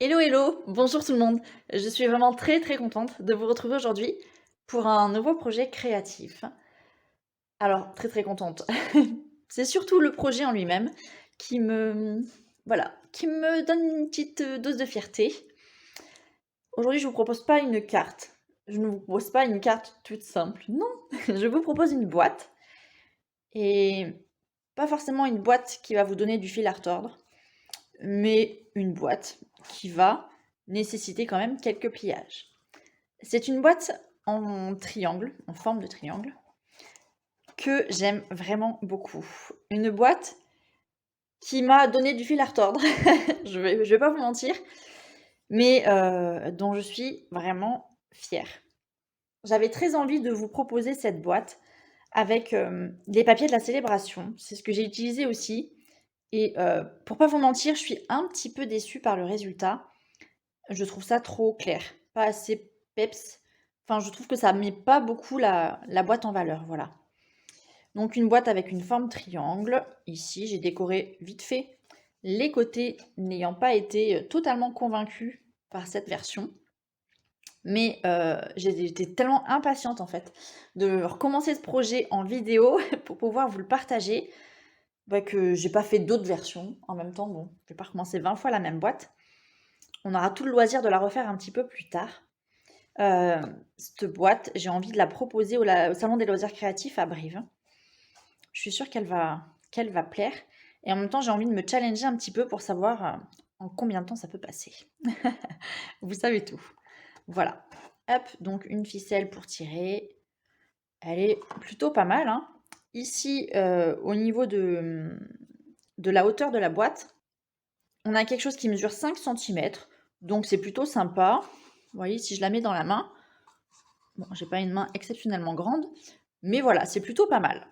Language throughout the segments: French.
Hello hello, bonjour tout le monde. Je suis vraiment très contente de vous retrouver aujourd'hui pour un nouveau projet créatif. Alors très contente. C'est surtout le projet en lui-même qui me voilà, qui me donne une petite dose de fierté. Aujourd'hui, je vous propose pas une carte. Je ne vous propose pas une carte toute simple. Non, je vous propose une boîte et pas forcément une boîte qui va vous donner du fil à retordre, mais une boîte qui va nécessiter quand même quelques pliages. C'est une boîte en triangle, en forme de triangle, que j'aime vraiment beaucoup. Une boîte qui m'a donné du fil à retordre, je vais pas vous mentir, mais dont je suis vraiment fière. J'avais très envie de vous proposer cette boîte avec les papiers de la célébration. C'est ce que j'ai utilisé aussi. Et pour pas vous mentir, je suis un petit peu déçue par le résultat. Je trouve ça trop clair, pas assez peps. Enfin, je trouve que ça met pas beaucoup la boîte en valeur, voilà. Donc une boîte avec une forme triangle. Ici, j'ai décoré vite fait, les côtés n'ayant pas été totalement convaincue par cette version. Mais j'étais tellement impatiente en fait de recommencer ce projet en vidéo pour pouvoir vous le partager, que j'ai pas fait d'autres versions en même temps. Bon, je vais pas recommencer 20 fois la même boîte. On aura tout le loisir de la refaire un petit peu plus tard. Cette boîte, j'ai envie de la proposer au Salon des loisirs créatifs à Brive. Je suis sûre qu'elle va plaire. Et en même temps, j'ai envie de me challenger un petit peu pour savoir en combien de temps ça peut passer. Vous savez tout. Voilà. Hop, donc une ficelle pour tirer. Elle est plutôt pas mal, hein. Ici, au niveau de la hauteur de la boîte, on a quelque chose qui mesure 5 centimètres. Donc c'est plutôt sympa. Vous voyez, si je la mets dans la main, bon, j'ai pas une main exceptionnellement grande, mais voilà, c'est plutôt pas mal.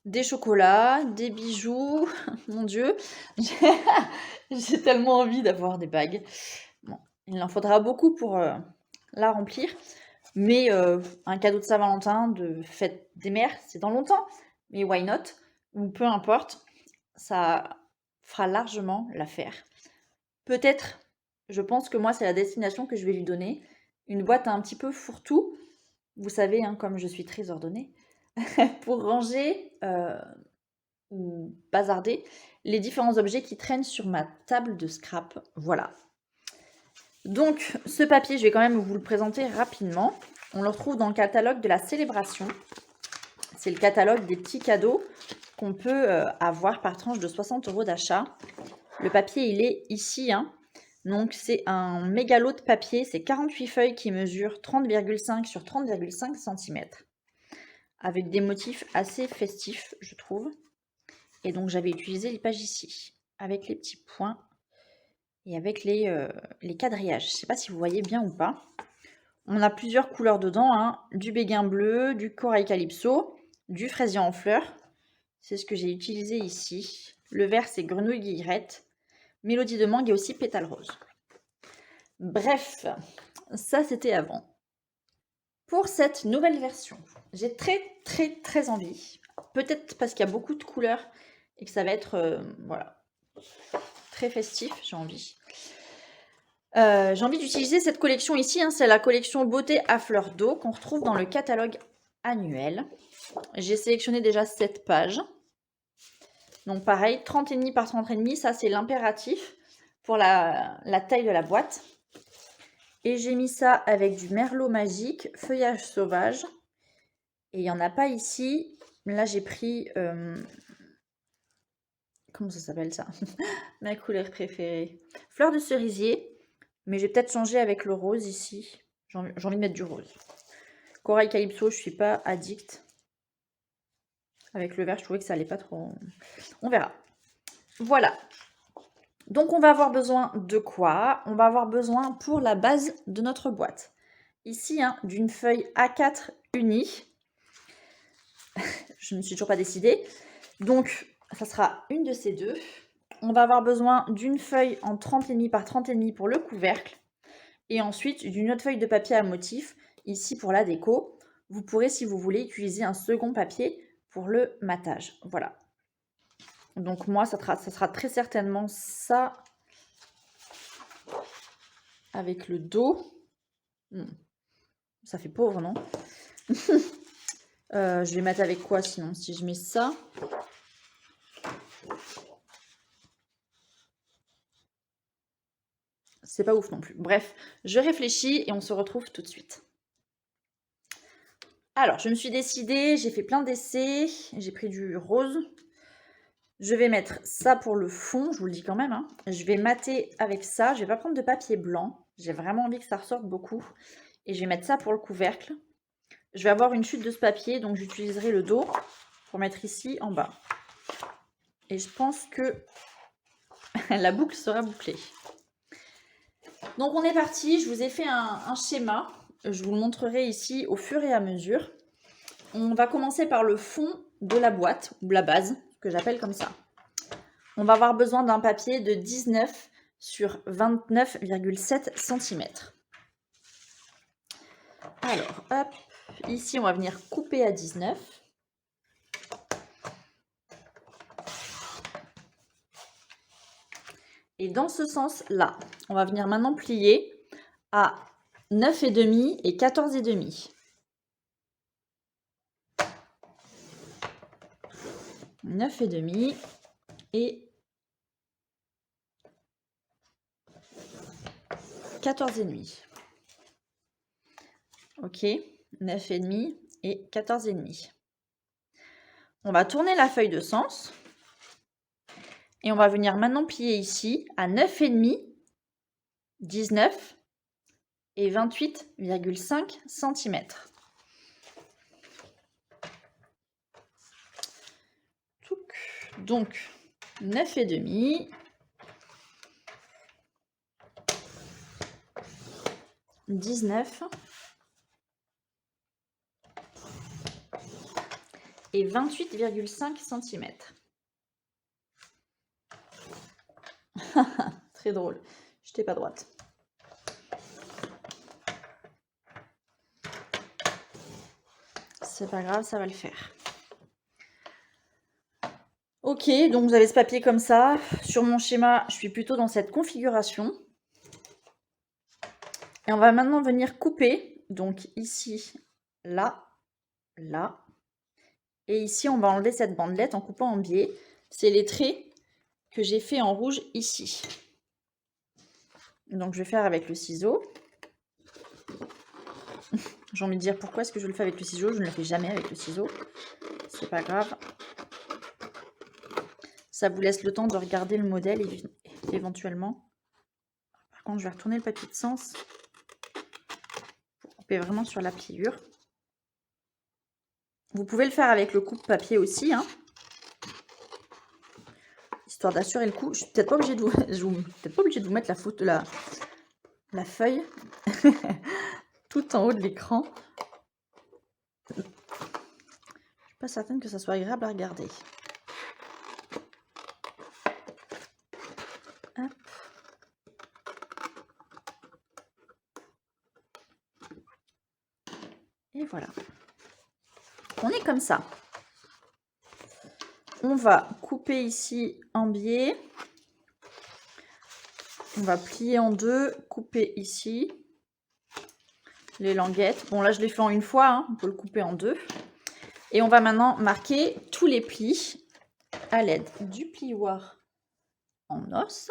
Des chocolats, des bijoux, mon Dieu, j'ai tellement envie d'avoir des bagues. Bon, il en faudra beaucoup pour la remplir, mais un cadeau de Saint-Valentin, de fête des mères, c'est dans longtemps, mais why not? Ou peu importe, ça fera largement l'affaire. Peut-être, je pense que moi, c'est la destination que je vais lui donner. Une boîte un petit peu fourre-tout, vous savez, hein, comme je suis très ordonnée, pour ranger ou bazarder les différents objets qui traînent sur ma table de scrap. Voilà. Donc, ce papier, je vais quand même vous le présenter rapidement. On le retrouve dans le catalogue de la célébration. C'est le catalogue des petits cadeaux qu'on peut avoir par tranche de 60 € d'achat. Le papier, il est ici, hein. Donc, c'est un méga lot de papier. C'est 48 feuilles qui mesurent 30,5 sur 30,5 cm. Avec des motifs assez festifs, je trouve. Et donc, j'avais utilisé les pages ici, avec les petits points et avec les quadrillages. Je ne sais pas si vous voyez bien ou pas. On a plusieurs couleurs dedans, hein. Du béguin bleu, du corail calypso, du fraisier en fleurs. C'est ce que j'ai utilisé ici. Le vert, c'est grenouille guillerette. Mélodie de mangue et aussi pétale rose. Bref, ça c'était avant. Pour cette nouvelle version, j'ai très envie. Peut-être parce qu'il y a beaucoup de couleurs et que ça va être voilà, très festif, j'ai envie. J'ai envie d'utiliser cette collection ici, hein, c'est la collection Beauté à fleur d'eau qu'on retrouve dans le catalogue annuel. J'ai sélectionné déjà 7 pages. Donc pareil, 30,5 par 30,5, ça c'est l'impératif pour la taille de la boîte. Et j'ai mis ça avec du merlot magique, feuillage sauvage. Et il n'y en a pas ici. Là j'ai pris... comment ça s'appelle ça? Ma couleur préférée. Fleur de cerisier. Mais j'ai peut-être changé avec le rose ici. J'ai envie de mettre du rose. Corail Calypso, je suis pas addict. Avec le vert, je trouvais que ça allait pas trop. On verra. Voilà. Donc on va avoir besoin de quoi? On va avoir besoin pour la base de notre boîte. Ici, hein, d'une feuille A4 unie. Je ne suis toujours pas décidée. Donc, ça sera une de ces deux. On va avoir besoin d'une feuille en 30,5 par 30,5 pour le couvercle. Et ensuite, d'une autre feuille de papier à motif, ici pour la déco. Vous pourrez, si vous voulez, utiliser un second papier pour le matage. Voilà. Donc moi, ça sera très certainement ça. avec le dos. Ça fait pauvre, non? Je vais mettre avec quoi sinon? Si je mets ça. C'est pas ouf non plus. Bref, je réfléchis et on se retrouve tout de suite. Alors, je me suis décidée, j'ai fait plein d'essais, j'ai pris du rose. Je vais mettre ça pour le fond, je vous le dis quand même, hein. Je vais mater avec ça, je vais pas prendre de papier blanc. J'ai vraiment envie que ça ressorte beaucoup. Et je vais mettre ça pour le couvercle. Je vais avoir une chute de ce papier, donc j'utiliserai le dos pour mettre ici en bas. Et je pense que la boucle sera bouclée. Donc on est parti, je vous ai fait un schéma. Je vous le montrerai ici au fur et à mesure. On va commencer par le fond de la boîte, ou la base, que j'appelle comme ça. On va avoir besoin d'un papier de 19 sur 29,7 cm. Alors, hop, ici on va venir couper à 19. Et dans ce sens-là, on va venir maintenant plier à 9,5 et 14,5. 9,5 et 14,5. Ok, 9,5 et 14,5. On va tourner la feuille de sens. Et on va venir maintenant plier ici à 9,5, 19 et 28,5 cm. Donc 9,5, 19 et 28,5 cm. Très drôle. J'étais pas droite. C'est pas grave, ça va le faire. Ok, donc vous avez ce papier comme ça. Sur mon schéma, je suis plutôt dans cette configuration. Et on va maintenant venir couper. Donc ici, là, là. Et ici, on va enlever cette bandelette en coupant en biais. C'est les traits que j'ai fait en rouge ici. Donc je vais faire avec le ciseau. J'ai envie de dire pourquoi est-ce que je le fais avec le ciseau. Je ne le fais jamais avec le ciseau. C'est pas grave. Ça vous laisse le temps de regarder le modèle éventuellement. Par contre, je vais retourner le papier de sens pour couper vraiment sur la pliure. Vous pouvez le faire avec le coupe-papier aussi, hein, histoire d'assurer le coup. Je suis peut-être pas obligée de vous mettre la photo, la feuille tout en haut de l'écran. Je suis pas certaine que ça soit agréable à regarder. Hop. Et voilà. On est comme ça. On va couper ici en biais. On va plier en deux, couper ici les languettes. Bon, là, je l'ai fait en une fois, hein, on peut le couper en deux. Et on va maintenant marquer tous les plis à l'aide du plioir en os.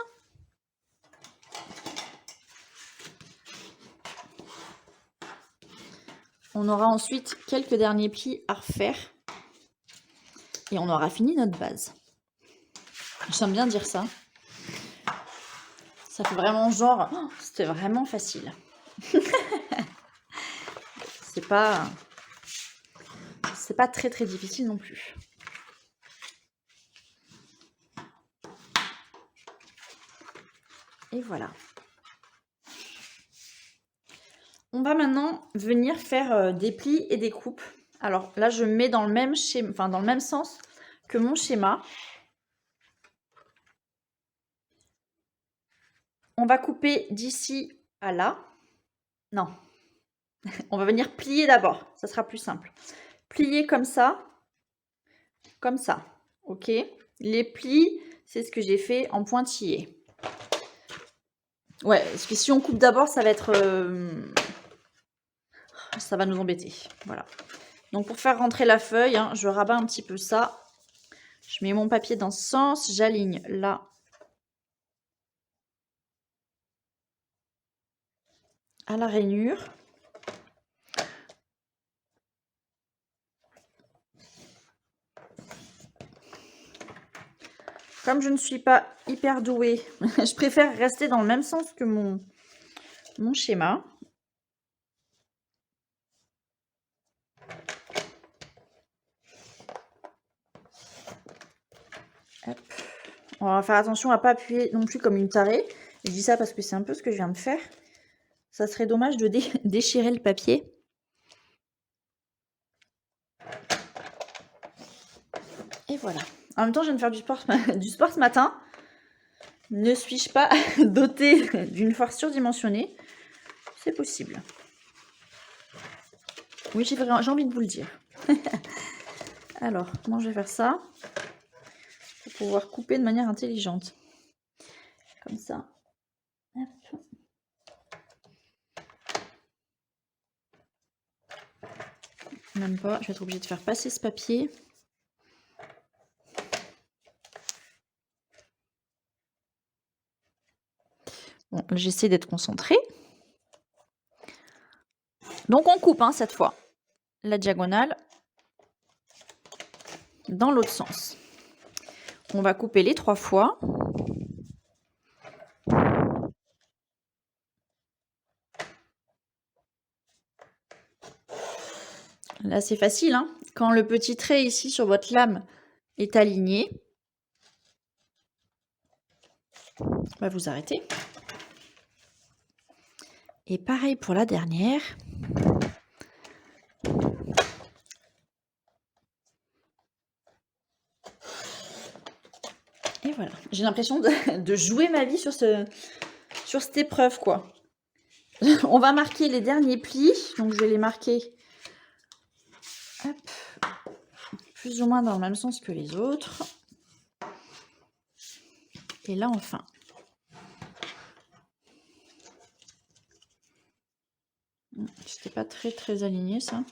On aura ensuite quelques derniers plis à refaire. Et on aura fini notre base. J'aime bien dire ça. Ça fait vraiment genre, oh, c'était vraiment facile. C'est pas très très difficile non plus. Et voilà. On va maintenant venir faire des plis et des coupes. Alors là, je mets dans le même schéma, enfin dans le même sens que mon schéma. On va couper d'ici à là. Non. On va venir plier d'abord. Ça sera plus simple. Plier comme ça. Comme ça. Ok. Les plis, c'est ce que j'ai fait en pointillé. Ouais, parce que si on coupe d'abord, ça va être... ça va nous embêter. Voilà. Donc pour faire rentrer la feuille, hein, je rabats un petit peu ça. Je mets mon papier dans ce sens, j'aligne là à la rainure. Comme je ne suis pas hyper douée, je préfère rester dans le même sens que mon schéma. Hop. On va faire attention à ne pas appuyer non plus comme une tarée. Je dis ça parce que c'est un peu ce que je viens de faire. Ça serait dommage de déchirer le papier. Et voilà. En même temps, je viens de faire du sport, du sport ce matin. Ne suis-je pas dotée d'une force surdimensionnée? C'est possible. Oui, j'ai envie de vous le dire. Alors, comment je vais faire ça? Pour pouvoir couper de manière intelligente. Comme ça. Hop. Même pas, je vais être obligée de faire passer ce papier. Bon, j'essaie d'être concentrée. Donc on coupe hein, cette fois la diagonale dans l'autre sens. On va couper les 3 fois. Là c'est facile, hein. Quand le petit trait ici sur votre lame est aligné, on va vous arrêter. Et pareil pour la dernière. Et voilà, j'ai l'impression de jouer ma vie sur cette épreuve, quoi. On va marquer les derniers plis, donc je vais les marquer hop, plus ou moins dans le même sens que les autres. Et là, enfin. C'était pas très aligné, ça.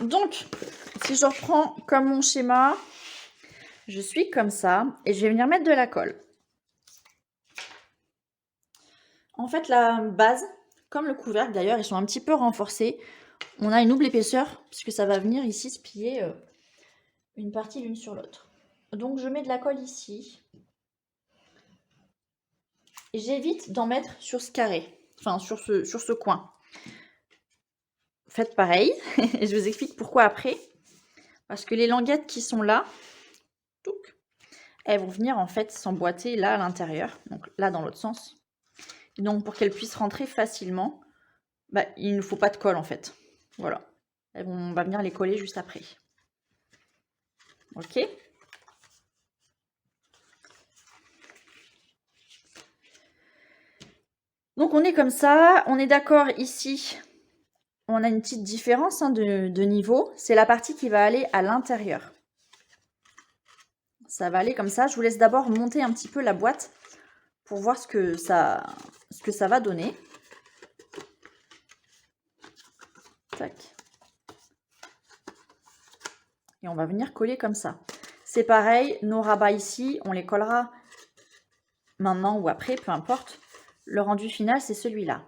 Donc, si je reprends comme mon schéma, je suis comme ça et je vais venir mettre de la colle. En fait, la base, comme le couvercle d'ailleurs, ils sont un petit peu renforcés. On a une double épaisseur puisque ça va venir ici se plier une partie l'une sur l'autre. Donc, je mets de la colle ici. Et j'évite d'en mettre sur ce carré, enfin sur ce coin. Faites pareil et je vous explique pourquoi après. Parce que les languettes qui sont là, elles vont venir en fait s'emboîter là à l'intérieur, donc là dans l'autre sens. Et donc pour qu'elles puissent rentrer facilement, bah, il ne faut pas de colle en fait. Voilà. On va venir les coller juste après. Ok. Donc on est comme ça, on est d'accord ici. On a une petite différence hein, de niveau. C'est la partie qui va aller à l'intérieur. Ça va aller comme ça. Je vous laisse d'abord monter un petit peu la boîte pour voir ce que ça va donner. Tac. Et on va venir coller comme ça. C'est pareil, nos rabats ici, on les collera maintenant ou après, peu importe. Le rendu final, c'est celui-là.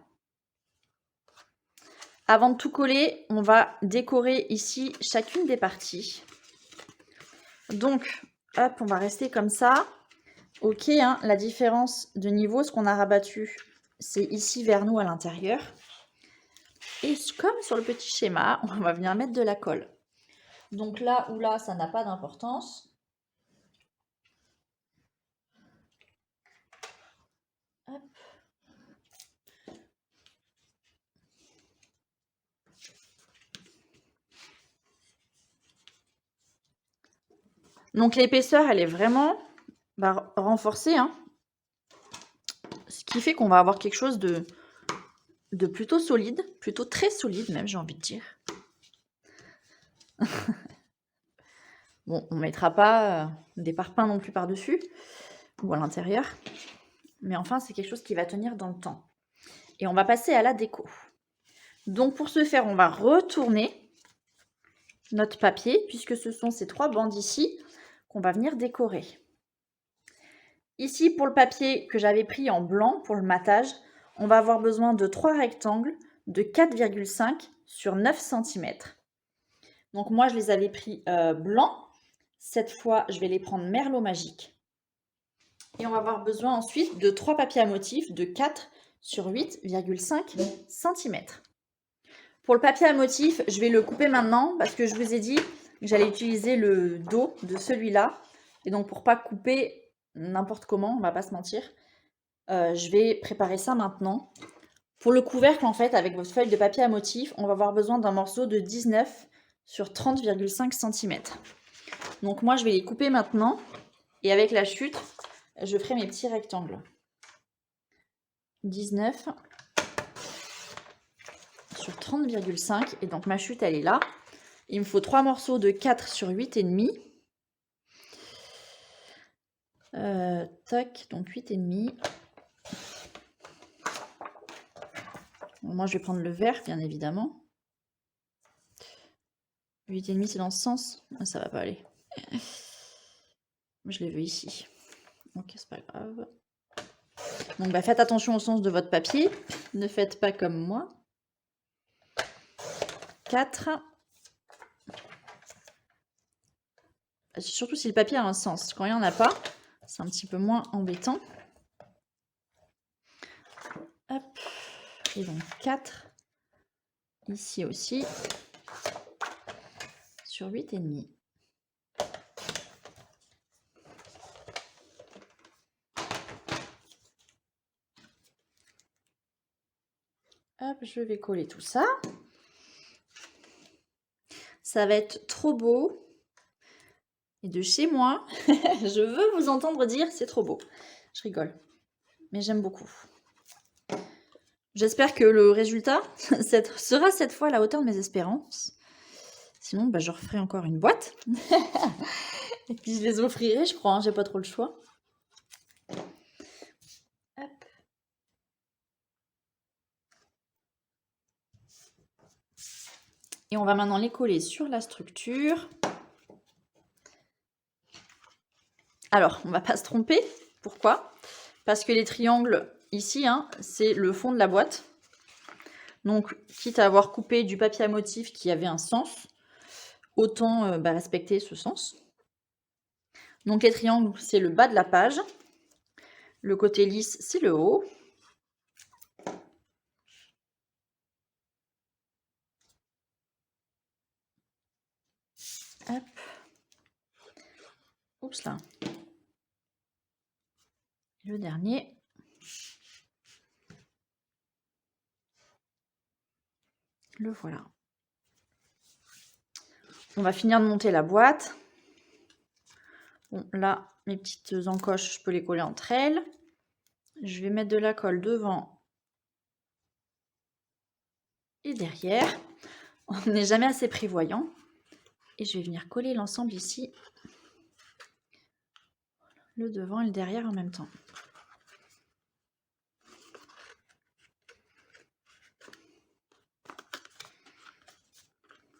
Avant de tout coller, on va décorer ici chacune des parties. Donc, hop, on va rester comme ça. Ok, hein, la différence de niveau, ce qu'on a rabattu, c'est ici vers nous à l'intérieur. Et comme sur le petit schéma, on va venir mettre de la colle. Donc là ou là, ça n'a pas d'importance. Donc l'épaisseur, elle est vraiment renforcée. Hein. Ce qui fait qu'on va avoir quelque chose de plutôt solide, plutôt très solide même, j'ai envie de dire. Bon, on ne mettra pas des parpaings non plus par-dessus ou à l'intérieur. Mais enfin, c'est quelque chose qui va tenir dans le temps. Et on va passer à la déco. Donc pour ce faire, on va retourner notre papier, puisque ce sont ces 3 bandes ici qu'on va venir décorer. Ici, pour le papier que j'avais pris en blanc pour le matage, on va avoir besoin de 3 rectangles de 4,5 sur 9 cm. Donc moi, je les avais pris blancs. Cette fois, je vais les prendre Merlot Magique. Et on va avoir besoin ensuite de 3 papiers à motifs de 4 sur 8,5 cm. Pour le papier à motif, je vais le couper maintenant parce que je vous ai dit que j'allais utiliser le dos de celui-là. Et donc pour pas couper n'importe comment, on va pas se mentir, je vais préparer ça maintenant. Pour le couvercle, en fait, avec votre feuille de papier à motif, on va avoir besoin d'un morceau de 19 sur 30,5 cm. Donc moi, je vais les couper maintenant. Et avec la chute, je ferai mes petits rectangles. 19 sur 30,5. Et donc ma chute, elle est là. Il me faut 3 morceaux de 4 sur 8,5. Tac, donc 8,5. Moi, je vais prendre le vert, bien évidemment. 8,5, c'est dans ce sens. Ça va pas aller. Je les veux ici. Ok, c'est pas grave. Donc, bah, faites attention au sens de votre papier. Ne faites pas comme moi. 4. Surtout si le papier a un sens. Quand il n'y en a pas, c'est un petit peu moins embêtant. Hop. Et donc 4. Ici aussi. Sur 8,5. Hop, je vais coller tout ça. Ça va être trop beau. Et de chez moi, je veux vous entendre dire c'est trop beau. Je rigole, mais j'aime beaucoup. J'espère que le résultat sera cette fois à la hauteur de mes espérances. Sinon, bah, je referai encore une boîte. Et puis je les offrirai, je crois, hein, j'ai pas trop le choix. Hop. Et on va maintenant les coller sur la structure. Alors, on ne va pas se tromper. Pourquoi? Parce que les triangles, ici, hein, c'est le fond de la boîte. Donc, quitte à avoir coupé du papier à motif qui avait un sens, autant respecter ce sens. Donc, les triangles, c'est le bas de la page. Le côté lisse, c'est le haut. Hop. Oups là. Le dernier. Le voilà. On va finir de monter la boîte. Bon, là, mes petites encoches, je peux les coller entre elles. Je vais mettre de la colle devant et derrière. On n'est jamais assez prévoyant. Et je vais venir coller l'ensemble ici. Le devant et le derrière en même temps.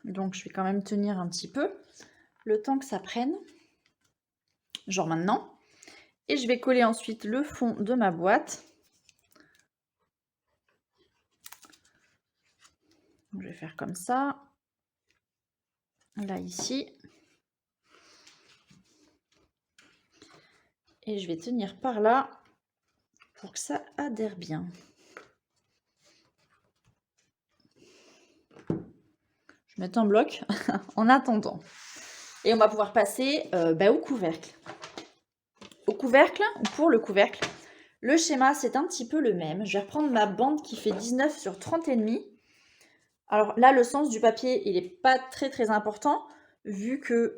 Donc, je vais quand même tenir un petit peu le temps que ça prenne. Genre maintenant. Et je vais coller ensuite le fond de ma boîte. Donc, je vais faire comme ça. Là, ici. Et je vais tenir par là pour que ça adhère bien. Je mets un bloc en attendant. Et on va pouvoir passer au couvercle. Au couvercle, ou pour le couvercle, le schéma, c'est un petit peu le même. Je vais reprendre ma bande qui fait 19 sur 30,5. Alors là, le sens du papier, il n'est pas très important, vu que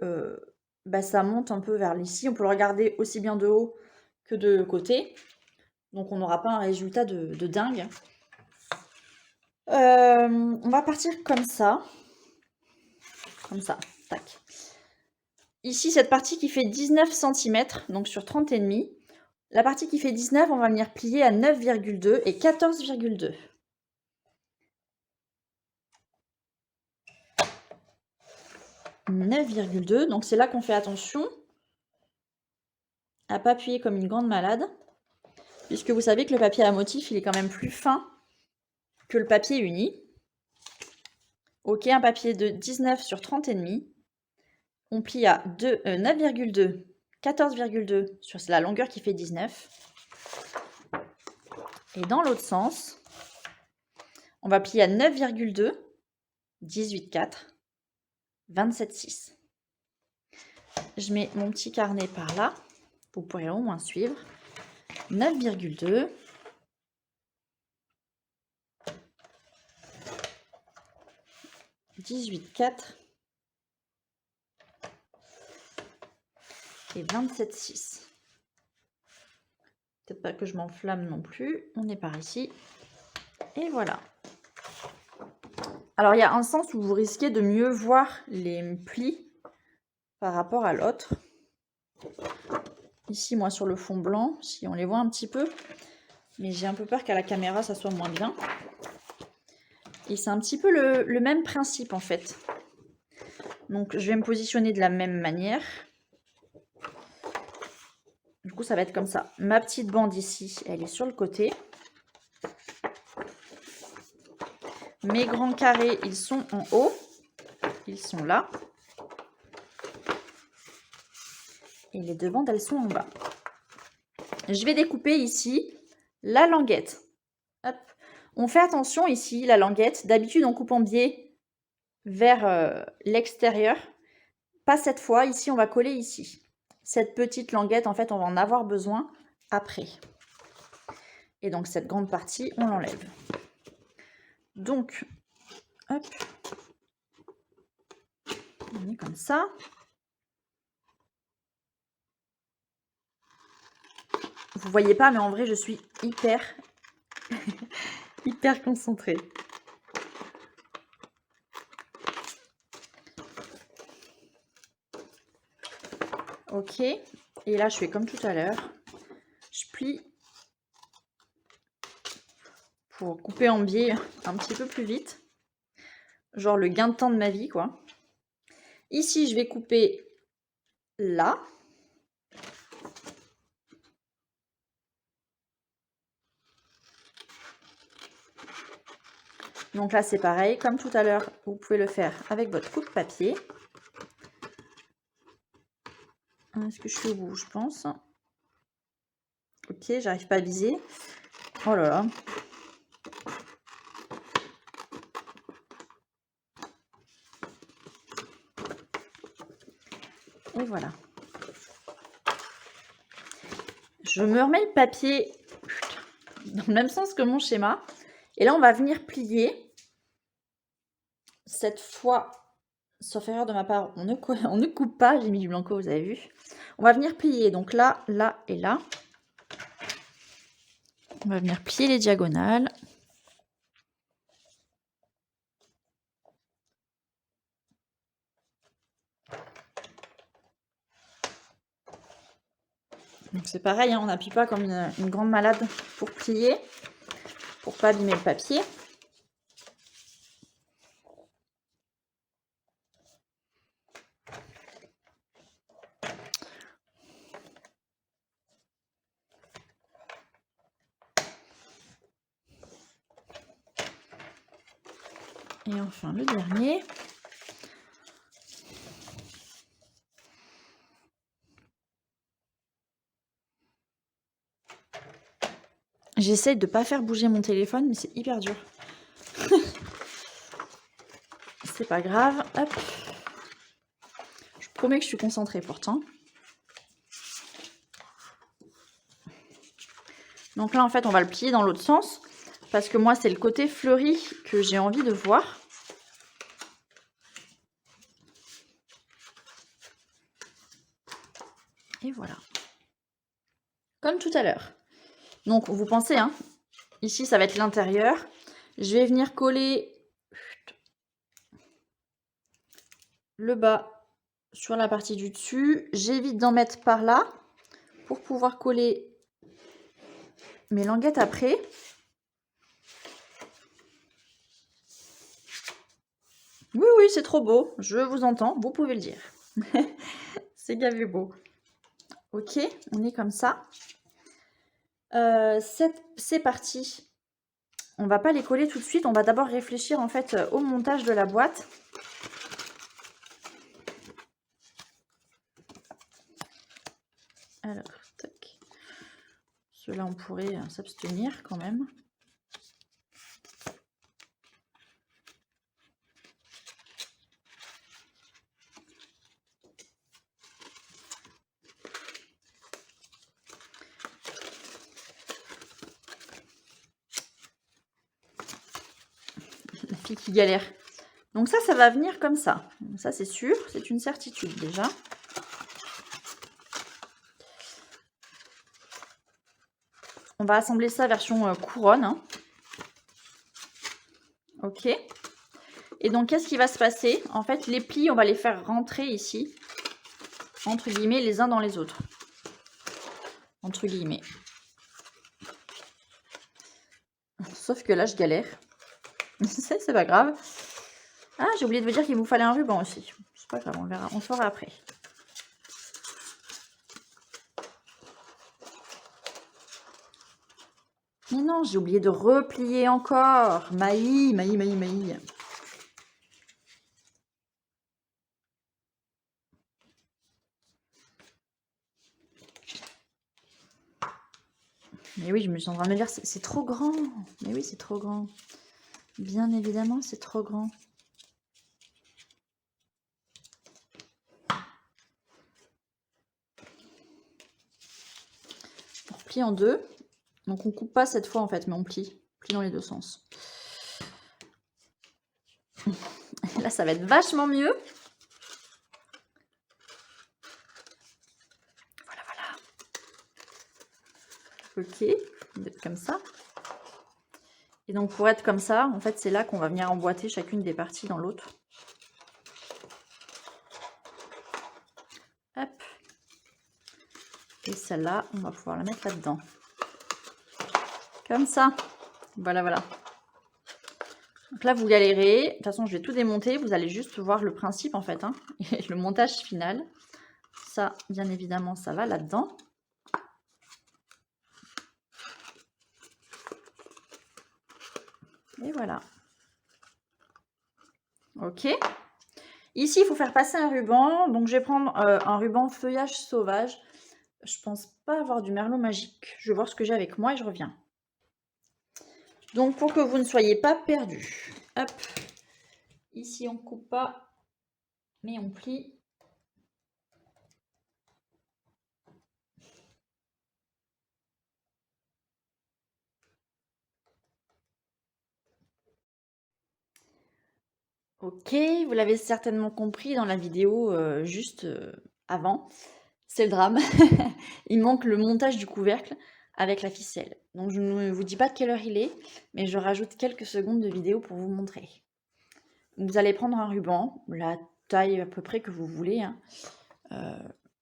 ça monte un peu vers ici. On peut le regarder aussi bien de haut que de côté. Donc on n'aura pas un résultat de dingue. On va partir comme ça. Comme ça. Tac. Ici, cette partie qui fait 19 cm, donc sur 30,5. La partie qui fait 19, on va venir plier à 9,2 et 14,2. « 9,2, donc c'est là qu'on fait attention à ne pas appuyer comme une grande malade, puisque vous savez que le papier à motif, il est quand même plus fin que le papier uni. Ok, un papier de 19 sur 30,5. On plie à 9,2, 14,2 sur la longueur qui fait 19. Et dans l'autre sens, on va plier à 9,2, 18,4, 27,6. Je mets mon petit carnet par là, vous pourrez au moins suivre. 9,2, 18,4 et 27,6. Peut-être pas que je m'enflamme non plus. On est par ici. Et voilà. Alors, il y a un sens où vous risquez de mieux voir les plis par rapport à l'autre. Ici, moi, sur le fond blanc, si on les voit un petit peu. Mais j'ai un peu peur qu'à la caméra, ça soit moins bien. Et c'est un petit peu le même principe, en fait. Donc, je vais me positionner de la même manière. Du coup, ça va être comme ça. Ma petite bande ici, elle est sur le côté. Mes grands carrés, ils sont en haut. Ils sont là. Et les deux bandes, elles sont en bas. Je vais découper ici la languette. Hop. On fait attention ici, la languette. D'habitude, on coupe en biais vers l'extérieur. Pas cette fois. Ici, on va coller ici. Cette petite languette, en fait, on va en avoir besoin après. Et donc, cette grande partie, on l'enlève. Donc, hop. On met comme ça. Vous voyez pas, mais en vrai, je suis hyper concentrée. Ok. Et là, je fais comme tout à l'heure. Je plie pour couper en biais un petit peu plus vite. Genre le gain de temps de ma vie, quoi. Ici, je vais couper là. Donc là, c'est pareil. Comme tout à l'heure, vous pouvez le faire avec votre coupe-papier. Est-ce que je suis au bout? Je pense. Ok, j'arrive pas à viser. Oh là là. Et voilà. Je me remets le papier dans le même sens que mon schéma. Et là, on va venir plier. Cette fois, sauf erreur de ma part, on ne coupe pas. J'ai mis du blanco, vous avez vu. On va venir plier. Donc là, là et là. On va venir plier les diagonales. Donc c'est pareil, hein, on n'appuie pas comme une grande malade pour plier, pour pas abîmer le papier. Et enfin le dernier. J'essaye de ne pas faire bouger mon téléphone, mais c'est hyper dur. C'est pas grave. Hop. Je promets que je suis concentrée pourtant. Donc là, en fait, on va le plier dans l'autre sens. Parce que moi, c'est le côté fleuri que j'ai envie de voir. Et voilà. Comme tout à l'heure. Donc, vous pensez, hein, ici, ça va être l'intérieur. Je vais venir coller le bas sur la partie du dessus. J'évite d'en mettre par là pour pouvoir coller mes languettes après. Oui, oui, c'est trop beau. Je vous entends, vous pouvez le dire. C'est gavé beau. Ok, on est comme ça. C'est parti. On va pas les coller tout de suite. On va d'abord réfléchir en fait au montage de la boîte. Alors, tac. Ceux-là, on pourrait s'abstenir quand même. La fille qui galère. Donc ça va venir comme ça. Ça, c'est sûr, c'est une certitude déjà. On va assembler ça version couronne. Hein. Ok. Et donc, qu'est-ce qui va se passer? En fait, les plis, on va les faire rentrer ici, entre guillemets, les uns dans les autres. Entre guillemets. Sauf que là, je galère. C'est pas grave. Ah, j'ai oublié de vous dire qu'il vous fallait un ruban aussi. C'est pas grave, on verra, on fera après. Mais non, j'ai oublié de replier encore. Maï. Mais oui, je me suis en train de me dire, c'est trop grand. Mais oui, c'est trop grand. Bien évidemment, c'est trop grand. On replie en deux. Donc on coupe pas cette fois en fait, mais on plie. On plie dans les deux sens. Là, ça va être vachement mieux. Voilà. Ok, d'être comme ça. Et donc pour être comme ça, en fait, c'est là qu'on va venir emboîter chacune des parties dans l'autre. Hop. Et celle-là, on va pouvoir la mettre là-dedans. Comme ça. Voilà. Donc là, vous galérez. De toute façon, je vais tout démonter. Vous allez juste voir le principe, en fait. Hein, et le montage final. Ça, bien évidemment, ça va là-dedans. Et voilà. Ok. Ici, il faut faire passer un ruban. Donc, je vais prendre un ruban feuillage sauvage. Je pense pas avoir du merlot magique. Je vais voir ce que j'ai avec moi et je reviens. Donc, pour que vous ne soyez pas perdus. Hop. Ici, on coupe pas, mais on plie. Ok, vous l'avez certainement compris dans la vidéo juste avant. C'est le drame. Il manque le montage du couvercle avec la ficelle. Donc je ne vous dis pas de quelle heure il est, mais je rajoute quelques secondes de vidéo pour vous montrer. Vous allez prendre un ruban, la taille à peu près que vous voulez. Hein.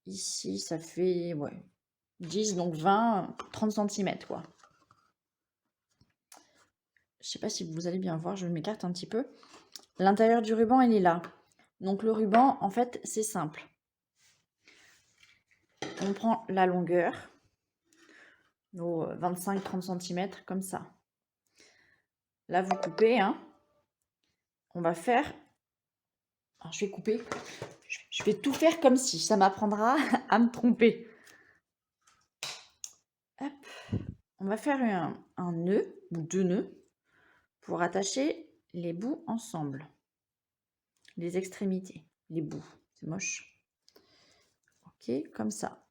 Ici, ça fait 10, donc 20, 30 cm quoi. Je sais pas si vous allez bien voir, je m'écarte un petit peu. L'intérieur du ruban, il est là. Donc le ruban, en fait, c'est simple. On prend la longueur, nos 25-30 cm, comme ça. Là, vous coupez. Hein. On va faire... Alors, je vais couper. Je vais tout faire comme si. Ça m'apprendra à me tromper. Hop. On va faire un nœud, ou 2 nœuds, pour attacher les bouts ensemble. Les extrémités, les bouts. C'est moche. Ok, comme ça.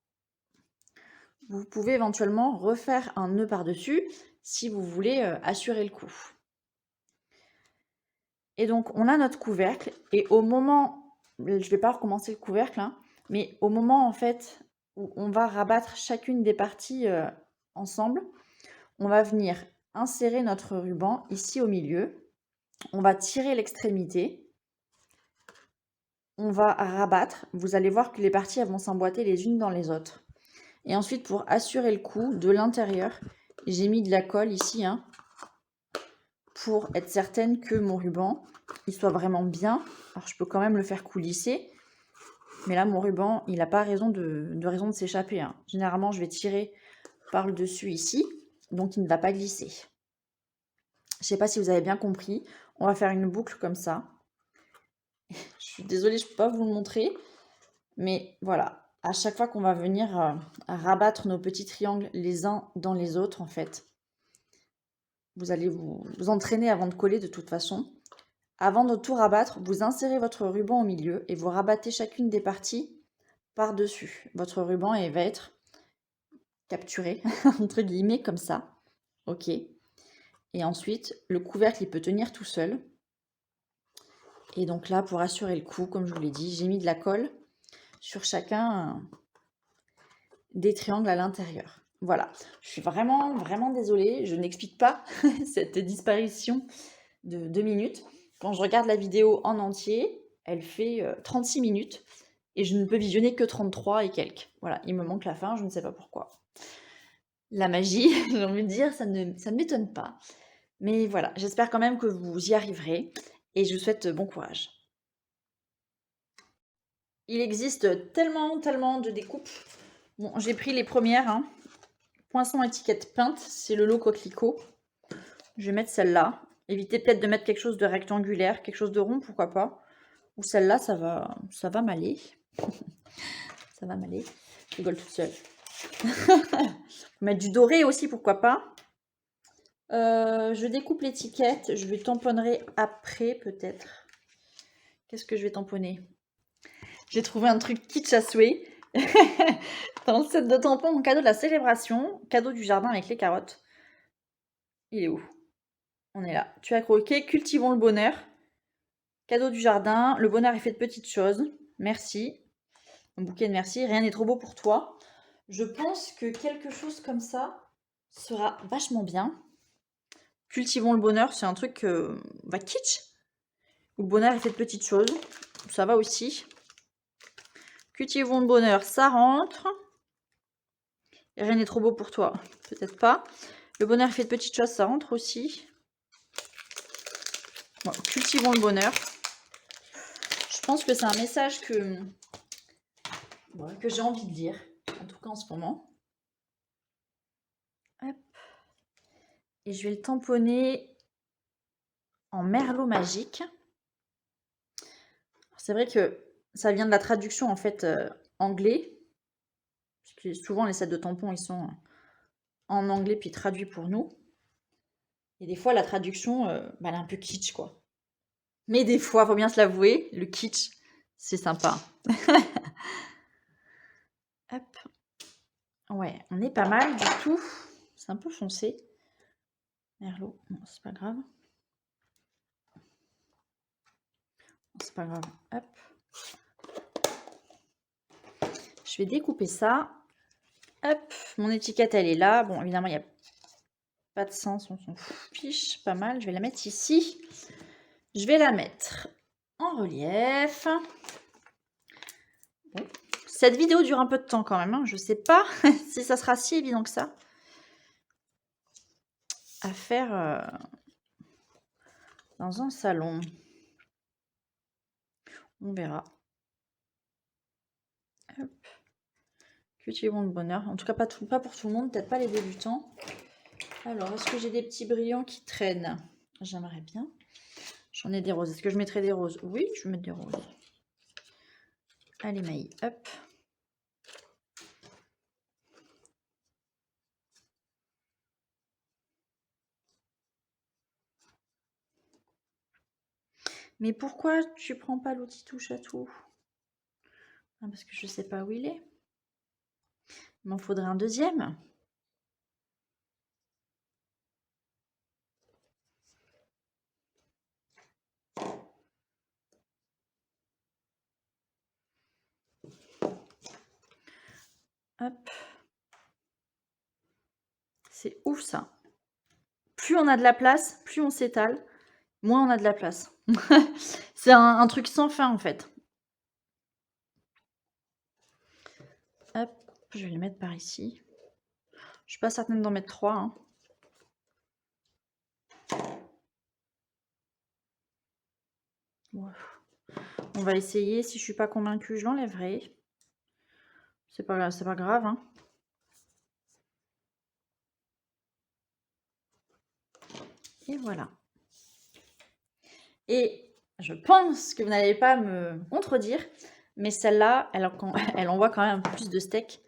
Vous pouvez éventuellement refaire un nœud par-dessus si vous voulez assurer le coup. Et donc, on a notre couvercle. Et au moment, je ne vais pas recommencer le couvercle, hein, mais au moment en fait où on va rabattre chacune des parties ensemble, on va venir insérer notre ruban ici au milieu. On va tirer l'extrémité. on va rabattre. Vous allez voir que les parties elles vont s'emboîter les unes dans les autres. Et ensuite, pour assurer le coup de l'intérieur, j'ai mis de la colle ici, hein, pour être certaine que mon ruban, il soit vraiment bien. Alors, je peux quand même le faire coulisser. Mais là, mon ruban, il n'a pas raison de s'échapper, hein. Généralement, je vais tirer par le dessus ici, donc il ne va pas glisser. Je ne sais pas si vous avez bien compris. On va faire une boucle comme ça. Je suis désolée, je ne peux pas vous le montrer. Mais voilà, à chaque fois qu'on va venir rabattre nos petits triangles les uns dans les autres, en fait, vous allez vous entraîner avant de coller de toute façon. Avant de tout rabattre, vous insérez votre ruban au milieu et vous rabattez chacune des parties par-dessus. Votre ruban et va être capturé, entre guillemets, comme ça. Ok. Et ensuite, le couvercle, il peut tenir tout seul. Et donc là, pour assurer le coup, comme je vous l'ai dit, j'ai mis de la colle sur chacun des triangles à l'intérieur. Voilà. Je suis vraiment, vraiment désolée. Je n'explique pas cette disparition de 2 minutes. Quand je regarde la vidéo en entier, elle fait 36 minutes. Et je ne peux visionner que 33 et quelques. Voilà, il me manque la fin, je ne sais pas pourquoi. La magie, j'ai envie de dire, ça ne m'étonne pas. Mais voilà, j'espère quand même que vous y arriverez et je vous souhaite bon courage. Il existe tellement de découpes. Bon, j'ai pris les premières, hein. Poinçon étiquette peinte, c'est le lot coquelicot. Je vais mettre celle-là. Évitez peut-être de mettre quelque chose de rectangulaire, quelque chose de rond, pourquoi pas. Ou celle-là, ça va m'aller. Ça va m'aller. Je rigole toute seule. Mettre du doré aussi, pourquoi pas. Je découpe l'étiquette. Je vais tamponner après, peut-être. Qu'est-ce que je vais tamponner? J'ai trouvé un truc kitsch à souhait. Dans le set de tampons, mon cadeau de la célébration. Cadeau du jardin avec les carottes. Il est où? On est là. Tu as croqué. Cultivons le bonheur. Cadeau du jardin. Le bonheur est fait de petites choses. Merci. Un bouquet de merci. Rien n'est trop beau pour toi. Je pense que quelque chose comme ça sera vachement bien. Cultivons le bonheur, c'est un truc kitsch. Le bonheur est fait de petites choses. Ça va aussi. Cultivons le bonheur, ça rentre. Et rien n'est trop beau pour toi. Peut-être pas. Le bonheur est fait de petites choses, ça rentre aussi. Bon, cultivons le bonheur. Je pense que c'est un message que j'ai envie de lire. En tout cas en ce moment. Hop. Et je vais le tamponner en merlot magique. C'est vrai que ça vient de la traduction en fait anglais. Parce que souvent les sets de tampons ils sont en anglais puis traduits pour nous. Et des fois la traduction elle est un peu kitsch quoi. Mais des fois, faut bien se l'avouer, le kitsch, c'est sympa. Hop. Ouais, on est pas mal du tout. C'est un peu foncé. Merlot, non, c'est pas grave. C'est pas grave. Hop. Je vais découper ça. Hop, mon étiquette, elle est là. Bon, évidemment, il n'y a pas de sens, on s'en fiche. Pas mal. Je vais la mettre ici. Je vais la mettre en relief. Bon. Cette vidéo dure un peu de temps quand même. Hein. Je ne sais pas si ça sera si évident que ça à faire dans un salon. On verra. Hop. Cultivons le bonheur. En tout cas, pas pour tout le monde. Peut-être pas les débutants. Alors, est-ce que j'ai des petits brillants qui traînent? J'aimerais bien. J'en ai des roses. Est-ce que je mettrai des roses? Oui, je vais mettre des roses. Allez, Maï. Hop. Mais pourquoi tu prends pas l'outil touche à tout? Ah, parce que je sais pas où il est. Il m'en faudrait un deuxième. Hop. C'est ouf ça. Plus on a de la place, plus on s'étale, moins on a de la place. C'est un truc sans fin en fait. Hop, je vais les mettre par ici. Je suis pas certaine d'en mettre 3, hein. Ouais. On va essayer, si je suis pas convaincue, je l'enlèverai. C'est pas grave, hein. Et voilà. Et je pense que vous n'allez pas me contredire, mais celle-là, elle envoie quand même un peu plus de steak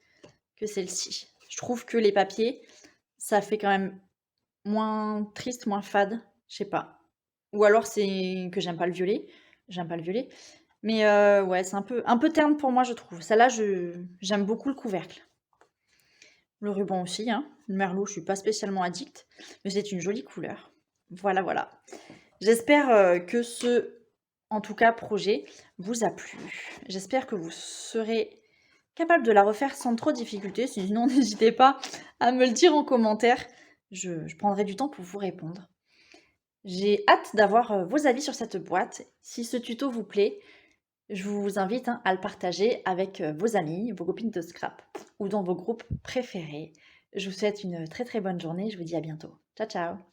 que celle-ci. Je trouve que les papiers, ça fait quand même moins triste, moins fade, je sais pas. Ou alors c'est que j'aime pas le violet, j'aime pas le violet. Mais ouais, c'est un peu terne pour moi, je trouve. Celle-là, j'aime beaucoup le couvercle. Le ruban aussi, hein. Le merlot, je suis pas spécialement addict, mais c'est une jolie couleur. Voilà, voilà. J'espère que en tout cas, projet vous a plu. J'espère que vous serez capable de la refaire sans trop de difficulté. Sinon, n'hésitez pas à me le dire en commentaire. Je prendrai du temps pour vous répondre. J'ai hâte d'avoir vos avis sur cette boîte. Si ce tuto vous plaît, je vous invite à le partager avec vos amis, vos copines de scrap ou dans vos groupes préférés. Je vous souhaite une très très bonne journée. Je vous dis à bientôt. Ciao ciao.